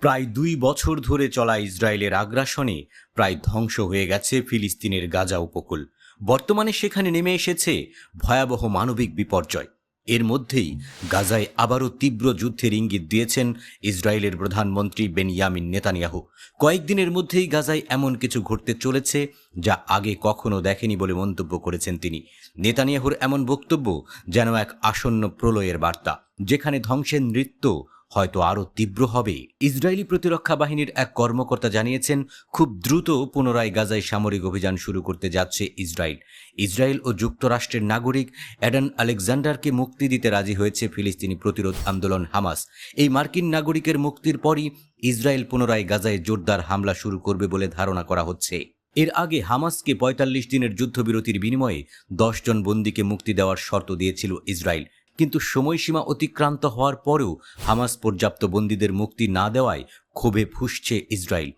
প্রায় ২ বছর ধরে চলা ইসরায়েলের আগ্রাসনে প্রায় ধ্বংস হয়ে গেছে ফিলিস্তিনের গাজা উপকূল। বর্তমানে সেখানে নেমে এসেছে ভয়াবহ মানবিক বিপর্যয়। এর মধ্যেই গাজায় আবারও তীব্র যুদ্ধের ইঙ্গিত দিয়েছেন ইসরায়েলের প্রধানমন্ত্রী বেনিয়ামিন নেতানিয়াহু। কয়েকদিনের মধ্যেই গাজায় এমন কিছু ঘটতে চলেছে যা আগে কখনো দেখেনি বলে মন্তব্য করেছেন তিনি। নেতানিয়াহুর এমন বক্তব্য যেন এক আসন্ন প্রলয়ের বার্তা, যেখানে ধ্বংসের নৃত্য হয়তো আরও তীব্র হবে। ইসরায়েলি প্রতিরক্ষা বাহিনীর এক কর্মকর্তা জানিয়েছেন, খুব দ্রুত পুনরায় গাজায় সামরিক অভিযান শুরু করতে যাচ্ছে ইসরায়েল। ইসরায়েল ও যুক্তরাষ্ট্রের নাগরিক অ্যাডান আলেকজান্ডারকে মুক্তি দিতে রাজি হয়েছে ফিলিস্তিনি প্রতিরোধ আন্দোলন হামাস। এই মার্কিন নাগরিকের মুক্তির পরই ইসরায়েল পুনরায় গাজায় জোরদার হামলা শুরু করবে বলে ধারণা করা হচ্ছে। এর আগে হামাসকে ৪৫ দিনের যুদ্ধবিরতির বিনিময়ে ১০ জন বন্দীকে মুক্তি দেওয়ার শর্ত দিয়েছিল ইসরায়েল। কিন্তু সময়সীমা অতিক্রান্ত হওয়ার পরেও হামাস পর্যাপ্ত বন্দীদের মুক্তি না দেওয়ায় ক্ষোভে ফুঁসছে ইসরায়েল।